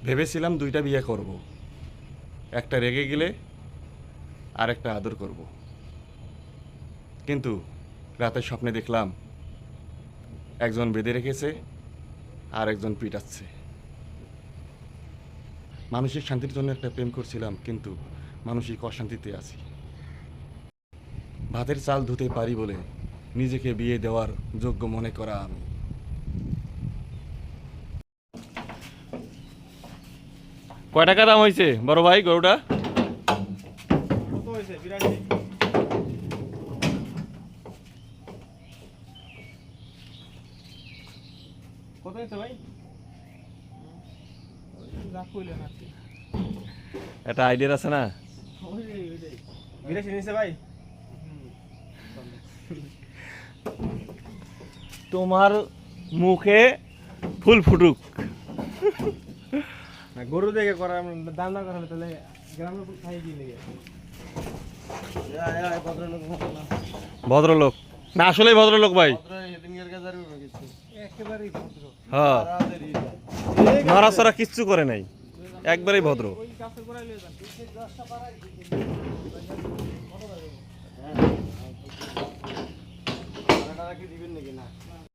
ভেবেছিলাম দুইটা বিয়ে করব, একটা রেগে গেলে আর একটা আদর করব, কিন্তু রাতের স্বপ্নে দেখলাম একজন বেঁধে রেখেছে আর একজন পিটাচ্ছে। মানসিক শান্তির জন্য একটা প্রেম করছিলাম, কিন্তু মানসিক অশান্তিতে আছি। ভাতের চাল ধুতে পারি বলে নিজেকে বিয়ে দেওয়ার যোগ্য মনে করা আমি। কয় টাকা দাম হয়েছে বড় ভাই গরুটা? কত হয়েছে? 82। কত হয়েছে ভাই? যা কইলেন আর কি। একটা আইডিয়া আছে না? ওইটাই 82 নিছে ভাই। তোমার মুখে ফুল ফুটুক। না গরু দেখে করা দাম না করা হলে তাহলে গ্রামের খাই কি লেগে ভদ্রলোক না, আসলেই ভদ্রলোক ভাই। একেবারেই ভদ্র। হ্যাঁ, নড়াচড়া কিচ্ছু করে নাই, একবারেই ভদ্র। ওই গাছের গোড়ায় লয়ে যান।